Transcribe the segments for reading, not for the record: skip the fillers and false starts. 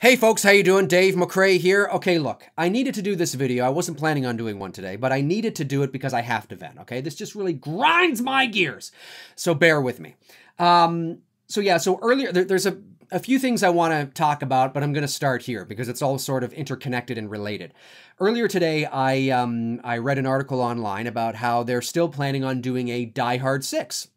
Hey folks, how you doing? Dave McRae here. Okay, look, I needed to do this video. I wasn't planning on doing one today, but I needed to do it because I have to vent, okay? This just really grinds my gears. So bear with me. So earlier, there's a few things I want to talk about, but I'm going to start here because it's all sort of interconnected and related. Earlier today, I read an article online about how they're still planning on doing a Die Hard 6.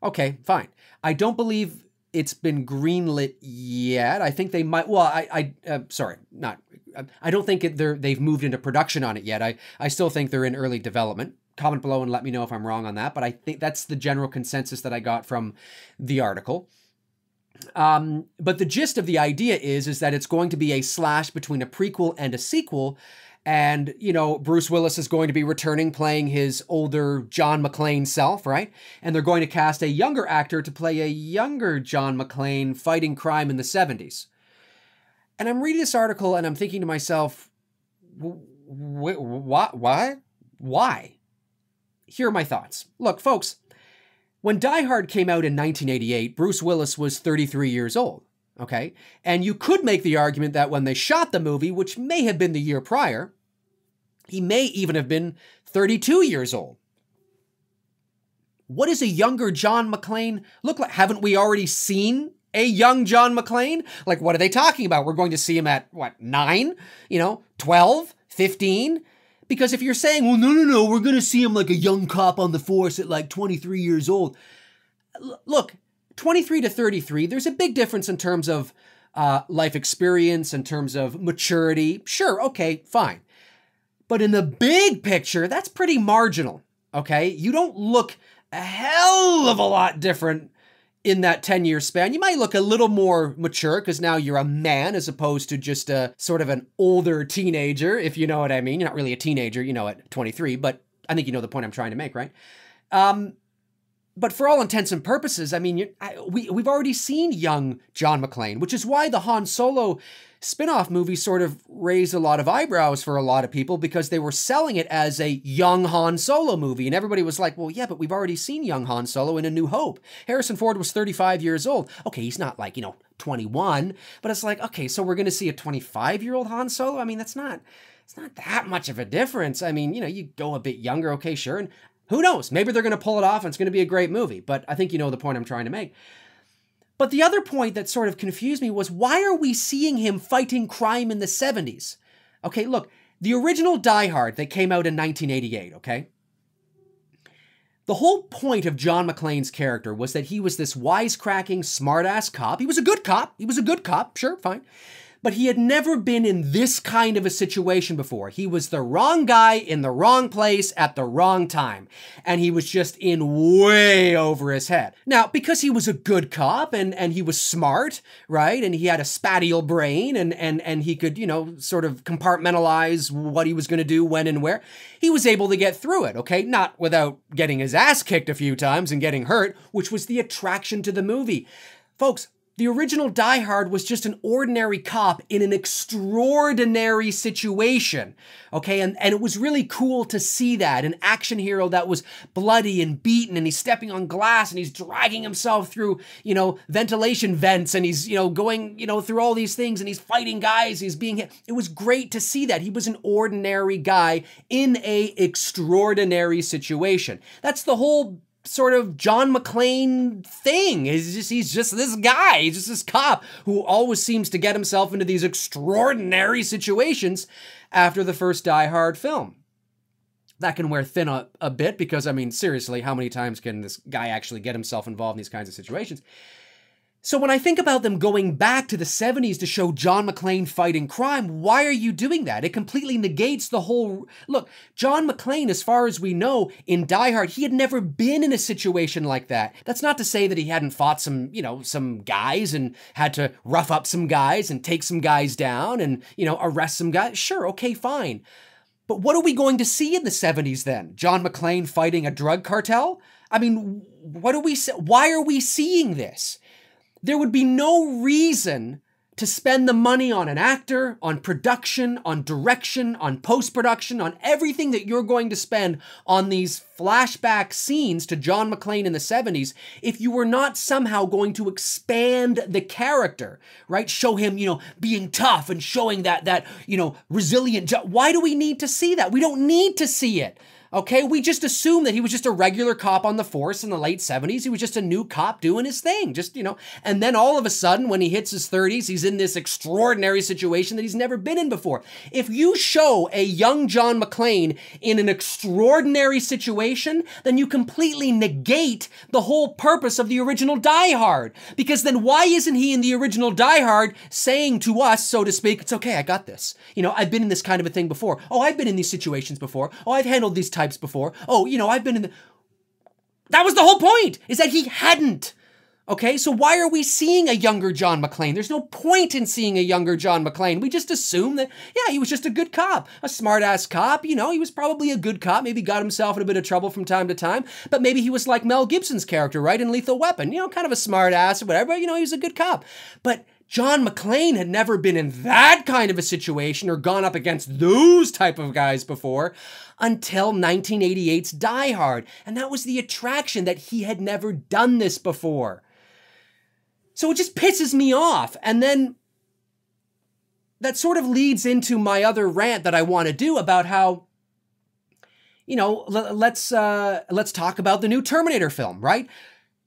Okay, fine. I don't believe it's been greenlit yet. I think they might. Well, I don't think they've moved into production on it yet. I still think they're in early development. Comment below and let me know if I'm wrong on that. But I think that's the general consensus that I got from the article. But the gist of the idea is that it's going to be a slash between a prequel and a sequel. And, you know, Bruce Willis is going to be returning playing his older John McClane self, right? And they're going to cast a younger actor to play a younger John McClane fighting crime in the 70s. And I'm reading this article and I'm thinking to myself, why? Here are my thoughts. Look, folks, when Die Hard came out in 1988, Bruce Willis was 33 years old. Okay, and you could make the argument that when they shot the movie, which may have been the year prior, he may even have been 32 years old. What does a younger John McClane look like? Haven't we already seen a young John McClane? Like, what are they talking about? We're going to see him at, what, 9? 12? 15? Because if you're saying, well, no, we're going to see him like a young cop on the force at like 23 years old. Look, 23 to 33, there's a big difference in terms of life experience, in terms of maturity. Sure, okay, fine. But in the big picture, that's pretty marginal, okay? You don't look a hell of a lot different in that 10-year span. You might look a little more mature because now you're a man as opposed to just a sort of an older teenager, if you know what I mean. You're not really a teenager, at 23, but I think you know the point I'm trying to make, right? But for all intents and purposes, I mean, we've already seen young John McClane, which is why the Han Solo spin-off movie sort of raised a lot of eyebrows for a lot of people because they were selling it as a young Han Solo movie. And everybody was like, well, yeah, but we've already seen young Han Solo in A New Hope. Harrison Ford was 35 years old. Okay, he's not like, 21, but it's like, okay, so we're going to see a 25-year-old Han Solo? I mean, it's not that much of a difference. I mean, you go a bit younger, okay, sure. And who knows? Maybe they're going to pull it off and it's going to be a great movie. But I think you know the point I'm trying to make. But the other point that sort of confused me was, why are we seeing him fighting crime in the 70s? Okay, look, the original Die Hard that came out in 1988, okay? The whole point of John McClane's character was that he was this wisecracking, smart-ass cop. He was a good cop. Sure, fine. But he had never been in this kind of a situation before. He was the wrong guy in the wrong place at the wrong time. And he was just in way over his head. Now, because he was a good cop and he was smart, right? And he had a spatial brain and he could, sort of compartmentalize what he was going to do, when and where. He was able to get through it, okay? Not without getting his ass kicked a few times and getting hurt, which was the attraction to the movie. Folks, the original Die Hard was just an ordinary cop in an extraordinary situation, okay? And it was really cool to see that. An action hero that was bloody and beaten, and he's stepping on glass, and he's dragging himself through, ventilation vents, and he's, going, through all these things, and he's fighting guys, he's being hit. It was great to see that. He was an ordinary guy in a extraordinary situation. That's the whole sort of John McClane thing. He's just this guy. He's just this cop who always seems to get himself into these extraordinary situations after the first Die Hard film. That can wear thin a bit because, I mean, seriously, how many times can this guy actually get himself involved in these kinds of situations? So when I think about them going back to the 70s to show John McClane fighting crime, why are you doing that? It completely negates the whole... Look, John McClane, as far as we know, in Die Hard, he had never been in a situation like that. That's not to say that he hadn't fought some, some guys and had to rough up some guys and take some guys down and, arrest some guys. Sure, okay, fine. But what are we going to see in the 70s then? John McClane fighting a drug cartel? I mean, why are we seeing this? There would be no reason to spend the money on an actor, on production, on direction, on post-production, on everything that you're going to spend on these flashback scenes to John McClane in the 70s, if you were not somehow going to expand the character, right? Show him, being tough and showing that resilient. Why do we need to see that? We don't need to see it. Okay, we just assume that he was just a regular cop on the force in the late 70s. He was just a new cop doing his thing, and then all of a sudden, when he hits his 30s, he's in this extraordinary situation that he's never been in before. If you show a young John McClane in an extraordinary situation, then you completely negate the whole purpose of the original Die Hard. Because then why isn't he in the original Die Hard saying to us, so to speak, it's okay, I got this. I've been in this kind of a thing before. Oh, I've been in these situations before. Oh, I've handled these types before. Oh, I've been in the... That was the whole point, is that he hadn't. Okay, so why are we seeing a younger John McClane? There's no point in seeing a younger John McClane. We just assume that, yeah, he was just a good cop, a smart-ass cop. He was probably a good cop, maybe got himself in a bit of trouble from time to time, but maybe he was like Mel Gibson's character, right, in Lethal Weapon, kind of a smart-ass or whatever, but, he was a good cop. But John McClane had never been in that kind of a situation or gone up against those type of guys before until 1988's Die Hard. And that was the attraction, that he had never done this before. So it just pisses me off. And then that sort of leads into my other rant that I want to do about how, let's talk about the new Terminator film, right?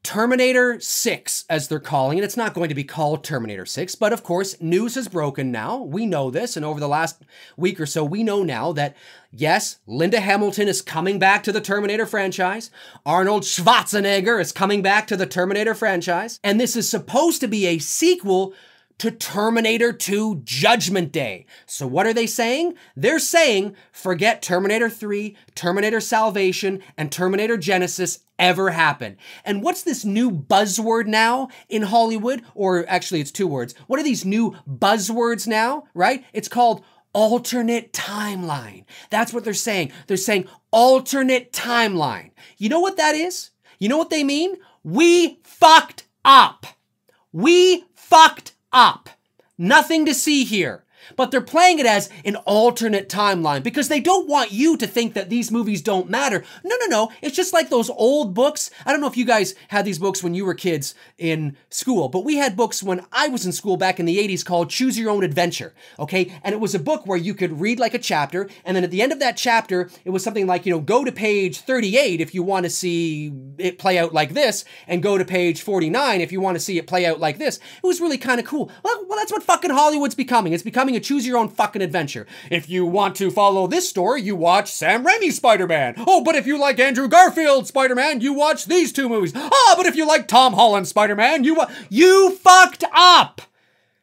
Terminator 6, as they're calling it. It's not going to be called Terminator 6, but of course, news has broken now. We know this, and over the last week or so, we know now that, yes, Linda Hamilton is coming back to the Terminator franchise. Arnold Schwarzenegger is coming back to the Terminator franchise. And this is supposed to be a sequel to Terminator 2 Judgment Day. So what are they saying? They're saying, forget Terminator 3, Terminator Salvation, and Terminator Genesis ever happened. And what's this new buzzword now in Hollywood? Or actually, it's two words. What are these new buzzwords now, right? It's called alternate timeline. That's what they're saying. They're saying alternate timeline. You know what that is? You know what they mean? We fucked up. We fucked up. Nothing to see here. But they're playing it as an alternate timeline because they don't want you to think that these movies don't matter. No. It's just like those old books. I don't know if you guys had these books when you were kids in school, but we had books when I was in school back in the 80s called Choose Your Own Adventure, okay? And it was a book where you could read like a chapter, and then at the end of that chapter, it was something like, go to page 38 if you want to see it play out like this, and go to page 49 if you want to see it play out like this. It was really kind of cool. Well, that's what fucking Hollywood's becoming. It's becoming a choose your own fucking adventure. If you want to follow this story, you watch Sam Raimi's Spider-Man. Oh, but if you like Andrew Garfield's Spider-Man, you watch these two movies. Oh, but if you like Tom Holland's Spider-Man, you fucked up.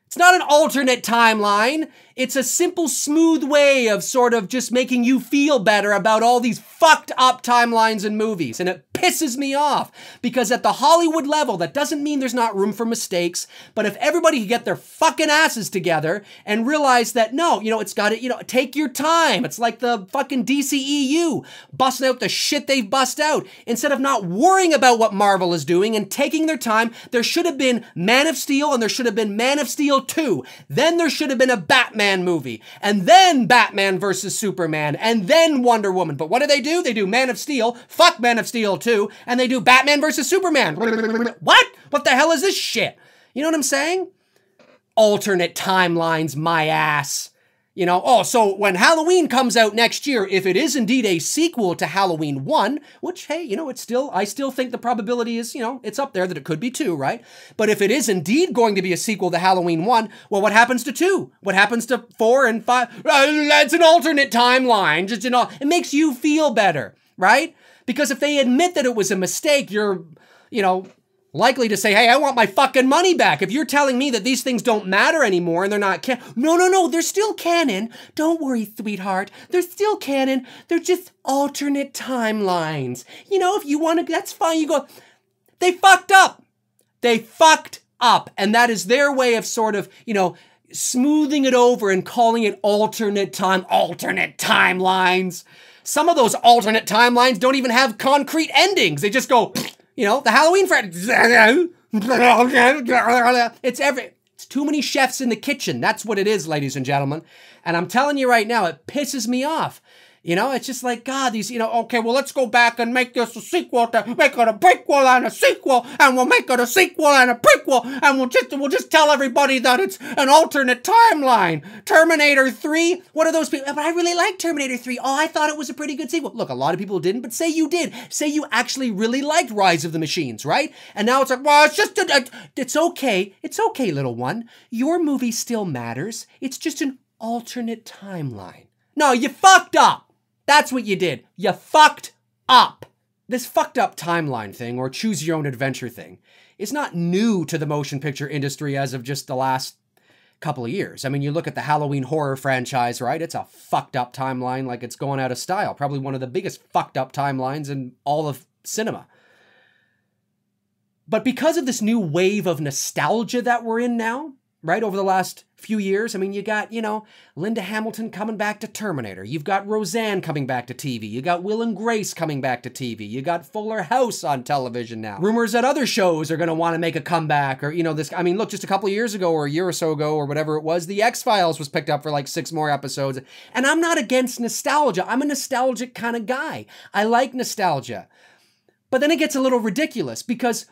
It's not an alternate timeline. It's a simple, smooth way of sort of just making you feel better about all these fucked up timelines in movies. And it pisses me off because at the Hollywood level, that doesn't mean there's not room for mistakes. But if everybody could get their fucking asses together and realize that, no, it's got to, take your time. It's like the fucking DCEU busting out the shit they've bust out. Instead of not worrying about what Marvel is doing and taking their time, there should have been Man of Steel and there should have been Man of Steel 2. Then there should have been a Batman movie, and then Batman versus Superman, and then Wonder Woman. But what do? They do Man of Steel, fuck Man of Steel 2, and they do Batman versus Superman. What? What the hell is this shit? You know what I'm saying? Alternate timelines, my ass. So when Halloween comes out next year, if it is indeed a sequel to Halloween 1, which, hey, I still think the probability is, it's up there that it could be 2, right? But if it is indeed going to be a sequel to Halloween 1, well, what happens to 2? What happens to 4 and 5? That's an alternate timeline. Just, it makes you feel better, right? Because if they admit that it was a mistake, you're, likely to say, hey, I want my fucking money back. If you're telling me that these things don't matter anymore and they're not no, they're still canon. Don't worry, sweetheart. They're still canon. They're just alternate timelines. If you want to, that's fine. You go, they fucked up. They fucked up. And that is their way of sort of, smoothing it over and calling it alternate timelines. Some of those alternate timelines don't even have concrete endings. They just go, the Halloween franchise. It's It's too many chefs in the kitchen. That's what it is, ladies and gentlemen. And I'm telling you right now, it pisses me off. You know, it's just like, God, these, okay, well, let's go back and make this a sequel, make it a prequel and a sequel, and we'll make it a sequel and a prequel, and we'll just tell everybody that it's an alternate timeline. Terminator 3, what are those people? But I really like Terminator 3. Oh, I thought it was a pretty good sequel. Look, a lot of people didn't, but say you did. Say you actually really liked Rise of the Machines, right? And now it's like, well, it's just, it's okay. It's okay, little one. Your movie still matters. It's just an alternate timeline. No, you fucked up. That's what you did. You fucked up. This fucked up timeline thing, or choose your own adventure thing, is not new to the motion picture industry as of just the last couple of years. I mean, you look at the Halloween horror franchise, right? It's a fucked up timeline like it's going out of style. Probably one of the biggest fucked up timelines in all of cinema. But because of this new wave of nostalgia that we're in now, right, over the last few years, I mean, you got, Linda Hamilton coming back to Terminator. You've got Roseanne coming back to TV. You got Will and Grace coming back to TV. You got Fuller House on television now. Rumors that other shows are going to want to make a comeback, or, this, I mean, look, just a couple of years ago or a year or so ago or whatever it was, The X-Files was picked up for like 6 more episodes. And I'm not against nostalgia. I'm a nostalgic kind of guy. I like nostalgia. But then it gets a little ridiculous because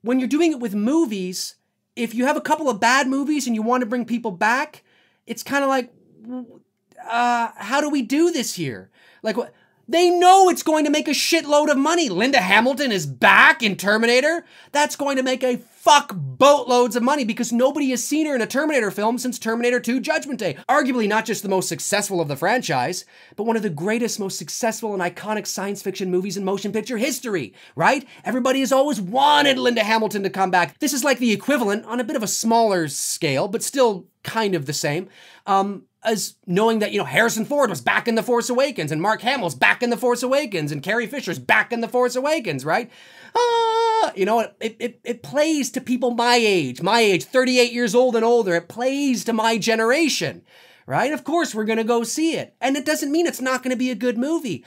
when you're doing it with movies, if you have a couple of bad movies and you want to bring people back, it's kind of like, how do we do this here? Like, what? They know it's going to make a shitload of money. Linda Hamilton is back in Terminator. That's going to make a fuck boatloads of money because nobody has seen her in a Terminator film since Terminator 2 Judgment Day. Arguably not just the most successful of the franchise, but one of the greatest, most successful and iconic science fiction movies in motion picture history, right? Everybody has always wanted Linda Hamilton to come back. This is like the equivalent on a bit of a smaller scale, but still kind of the same, as knowing that, Harrison Ford was back in The Force Awakens, and Mark Hamill's back in The Force Awakens, and Carrie Fisher's back in The Force Awakens, right? It plays to people my age, 38 years old and older. It plays to my generation, right? Of course, we're going to go see it. And it doesn't mean it's not going to be a good movie.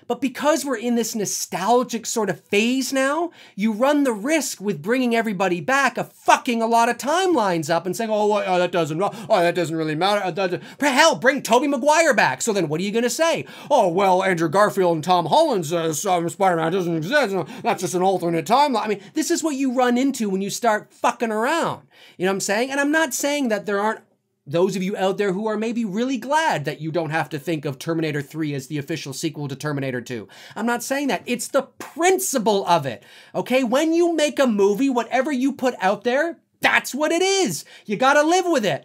But because we're in this nostalgic sort of phase now, you run the risk with bringing everybody back of fucking a lot of timelines up and saying, that doesn't really matter. Hell, bring Tobey Maguire back. So then what are you going to say? Oh, well, Andrew Garfield and Tom Holland's Spider-Man doesn't exist. That's just an alternate timeline. I mean, this is what you run into when you start fucking around. You know what I'm saying? And I'm not saying that there aren't those of you out there who are maybe really glad that you don't have to think of Terminator 3 as the official sequel to Terminator 2. I'm not saying that. It's the principle of it, okay? When you make a movie, whatever you put out there, that's what it is. You gotta live with it.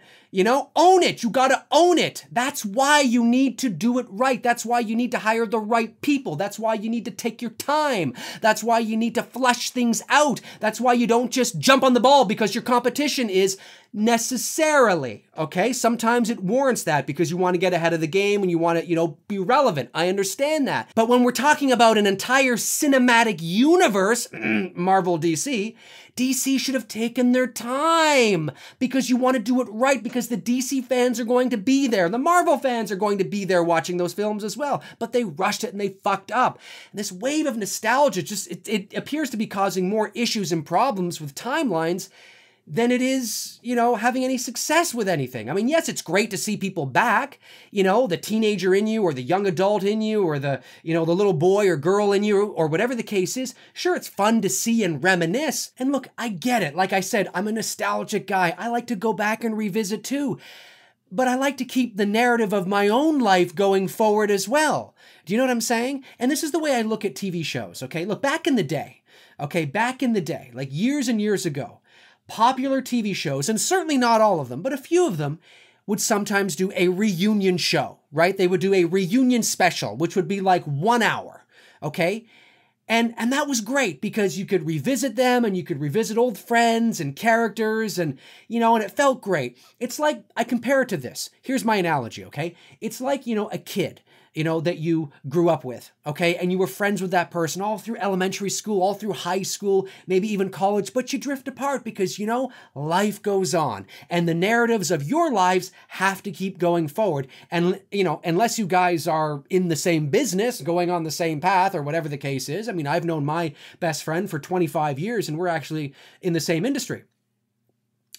Own it. You gotta own it. That's why you need to do it right. That's why you need to hire the right people. That's why you need to take your time. That's why you need to flesh things out. That's why you don't just jump on the ball because your competition is necessarily, okay? Sometimes it warrants that because you want to get ahead of the game and you want to, be relevant. I understand that. But when we're talking about an entire cinematic universe, Marvel, DC should have taken their time because you want to do it right because the DC fans are going to be there. The Marvel fans are going to be there watching those films as well. But they rushed it and they fucked up. And this wave of nostalgia it appears to be causing more issues and problems with timelines than it is, having any success with anything. I mean, yes, it's great to see people back, the teenager in you or the young adult in you or the little boy or girl in you or whatever the case is. Sure, it's fun to see and reminisce. And look, I get it. Like I said, I'm a nostalgic guy. I like to go back and revisit too. But I like to keep the narrative of my own life going forward as well. Do you know what I'm saying? And this is the way I look at TV shows, okay? Look, back in the day, like years and years ago, popular TV shows, and certainly not all of them, but a few of them would sometimes do a reunion show, right? They would do a reunion special, which would be like 1 hour, okay? And that was great because you could revisit them and you could revisit old friends and characters and it felt great. It's like, I compare it to this. Here's my analogy, okay? It's like, a kid, that you grew up with, okay? And you were friends with that person all through elementary school, all through high school, maybe even college, but you drift apart because, life goes on and the narratives of your lives have to keep going forward. And, unless you guys are in the same business, going on the same path or whatever the case is. I mean, I've known my best friend for 25 years and we're actually in the same industry.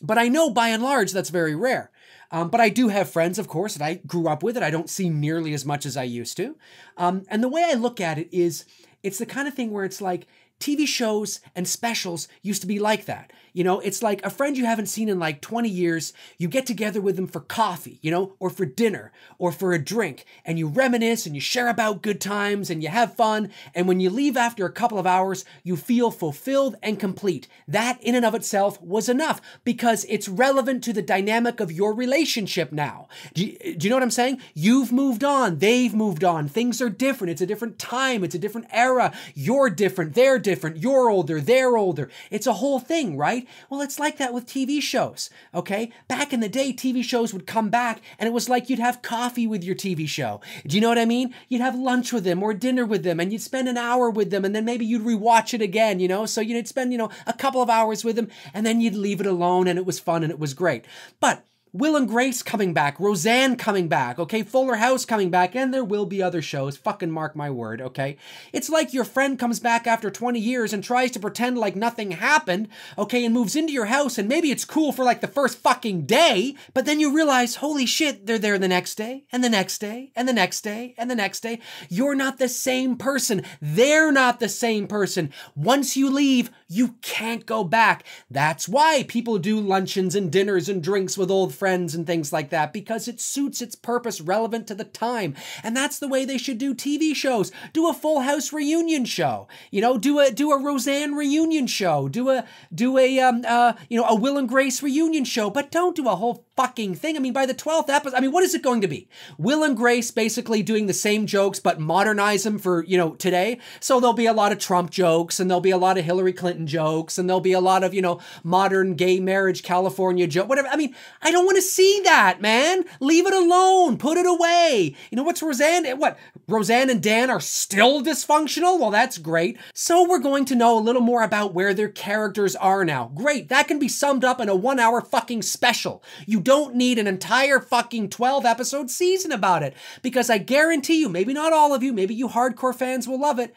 But I know by and large that's very rare. But I do have friends, of course, that I grew up with that I don't see nearly as much as I used to. And the way I look at it is, it's the kind of thing where it's like, TV shows and specials used to be like that. You know, it's like a friend you haven't seen in like 20 years. You get together with them for coffee, you know, or for dinner or for a drink, and you reminisce and you share about good times and you have fun. And when you leave after a couple of hours, you feel fulfilled and complete. That in and of itself was enough because it's relevant to the dynamic of your relationship now. Do you know what I'm saying? You've moved on. They've moved on. Things are different. It's a different time. It's a different era. You're different. They're different. You're older. They're older. It's a whole thing, right? Well, it's like that with TV shows, okay? Back in the day, TV shows would come back and it was like you'd have coffee with your TV show. Do you know what I mean? You'd have lunch with them or dinner with them and you'd spend an hour with them and then maybe you'd rewatch it again, you know? So you'd spend, a couple of hours with them and then you'd leave it alone and it was fun and it was great. But Will and Grace coming back, Roseanne coming back, okay, Fuller House coming back, and there will be other shows, fucking mark my word, okay? It's like your friend comes back after 20 years and tries to pretend like nothing happened, okay, and moves into your house, and maybe it's cool for like the first fucking day, but then you realize, holy shit, they're there the next day, and the next day, and the next day, and the next day. You're not the same person. They're not the same person. Once you leave, you can't go back. That's why people do luncheons and dinners and drinks with old friends and things like that, because it suits its purpose, relevant to the time. And that's the way they should do TV shows. Do a Full House reunion show. Do a Roseanne reunion show. Do a Will and Grace reunion show. But don't do a whole fucking thing. I mean, by the 12th episode, I mean, what is it going to be? Will and Grace basically doing the same jokes, but modernize them for, today. So there'll be a lot of Trump jokes, and there'll be a lot of Hillary Clinton jokes, and there'll be a lot of, modern gay marriage, California joke, whatever. I mean, I don't want to see that, man. Leave it alone. Put it away. What's Roseanne? Roseanne and Dan are still dysfunctional? Well, that's great. So we're going to know a little more about where their characters are now. Great. That can be summed up in a 1-hour fucking special. You don't need an entire fucking 12-episode season about it, because I guarantee you, maybe not all of you, maybe you hardcore fans will love it,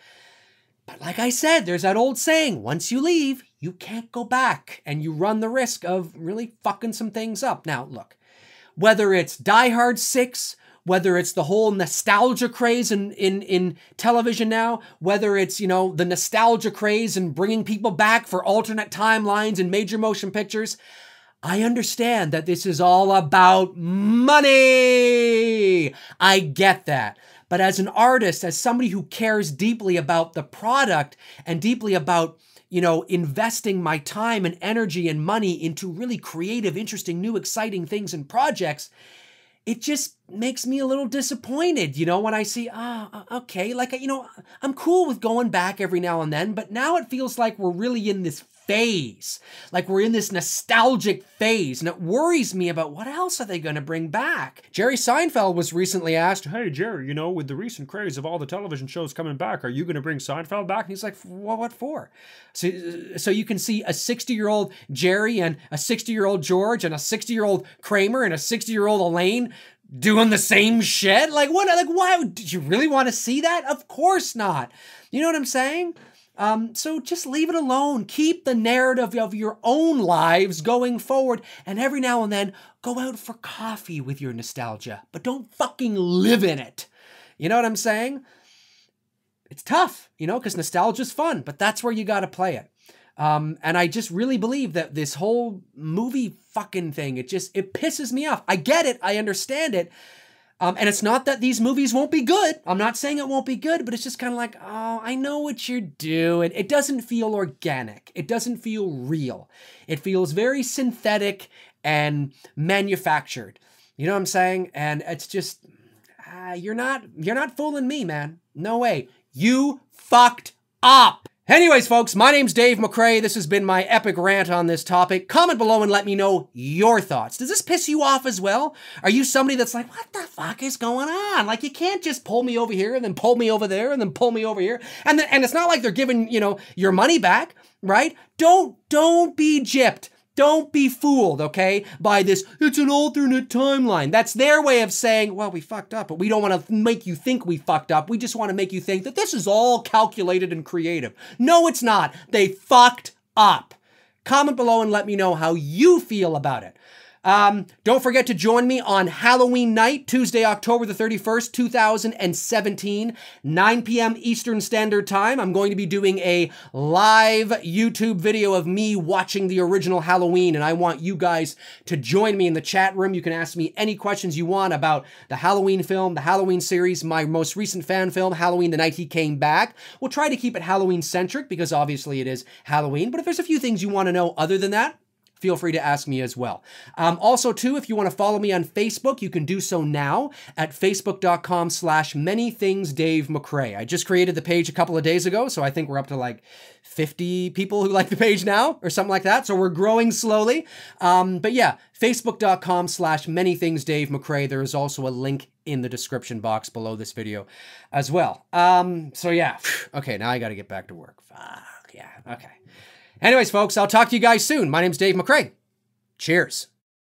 but like I said, there's that old saying, once you leave, you can't go back, and you run the risk of really fucking some things up. Now, look, whether it's Die Hard 6, whether it's the whole nostalgia craze in television now, whether it's, the nostalgia craze and bringing people back for alternate timelines in major motion pictures, I understand that this is all about money. I get that. But as an artist, as somebody who cares deeply about the product and deeply about, investing my time and energy and money into really creative, interesting, new, exciting things and projects, it just makes me a little disappointed, when I see, okay, like, I'm cool with going back every now and then, but now it feels like we're really in this phase, like we're in this nostalgic phase, and it worries me about what else are they going to bring back. Jerry Seinfeld was recently asked, hey, Jerry, with the recent craze of all the television shows coming back, are you going to bring Seinfeld back? And he's like, well, what for? So you can see a 60-year-old Jerry and a 60-year-old George and a 60-year-old Kramer and a 60-year-old Elaine doing the same shit? Like, what? Like, why? Did you really want to see that? Of course not. You know what I'm saying? So just leave it alone. Keep the narrative of your own lives going forward, and every now and then go out for coffee with your nostalgia, but don't fucking live in it. You know what I'm saying? It's tough, because nostalgia's fun, but that's where you got to play it. And I just really believe that this whole movie fucking thing, it pisses me off. I get it. I understand it. And it's not that these movies won't be good. I'm not saying it won't be good, but it's just kind of like, oh, I know what you're doing. It doesn't feel organic. It doesn't feel real. It feels very synthetic and manufactured. You know what I'm saying? And it's just, you're not fooling me, man. No way. You fucked up. Anyways, folks, my name's Dave McRae. This has been my epic rant on this topic. Comment below and let me know your thoughts. Does this piss you off as well? Are you somebody that's like, what the fuck is going on? Like, you can't just pull me over here and then pull me over there and then pull me over here. And it's not like they're giving, your money back, right? Don't be gypped. Don't be fooled, okay, by this, it's an alternate timeline. That's their way of saying, well, we fucked up, but we don't want to make you think we fucked up. We just want to make you think that this is all calculated and creative. No, it's not. They fucked up. Comment below and let me know how you feel about it. Don't forget to join me on Halloween night, Tuesday, October the 31st, 2017, 9 p.m. Eastern Standard Time. I'm going to be doing a live YouTube video of me watching the original Halloween, and I want you guys to join me in the chat room. You can ask me any questions you want about the Halloween film, the Halloween series, my most recent fan film, Halloween the Night He Came Back. We'll try to keep it Halloween-centric because obviously it is Halloween, but if there's a few things you want to know other than that, feel free to ask me as well. Also, too, if you want to follow me on Facebook, you can do so now at facebook.com/manythingsdavemcrae. I just created the page a couple of days ago, so I think we're up to like 50 people who like the page now or something like that. So we're growing slowly. But yeah, facebook.com/manythingsdavemcrae. There is also a link in the description box below this video as well. So yeah, okay, now I got to get back to work. Fuck, yeah, okay. Anyways, folks, I'll talk to you guys soon. My name's Dave McRae. Cheers.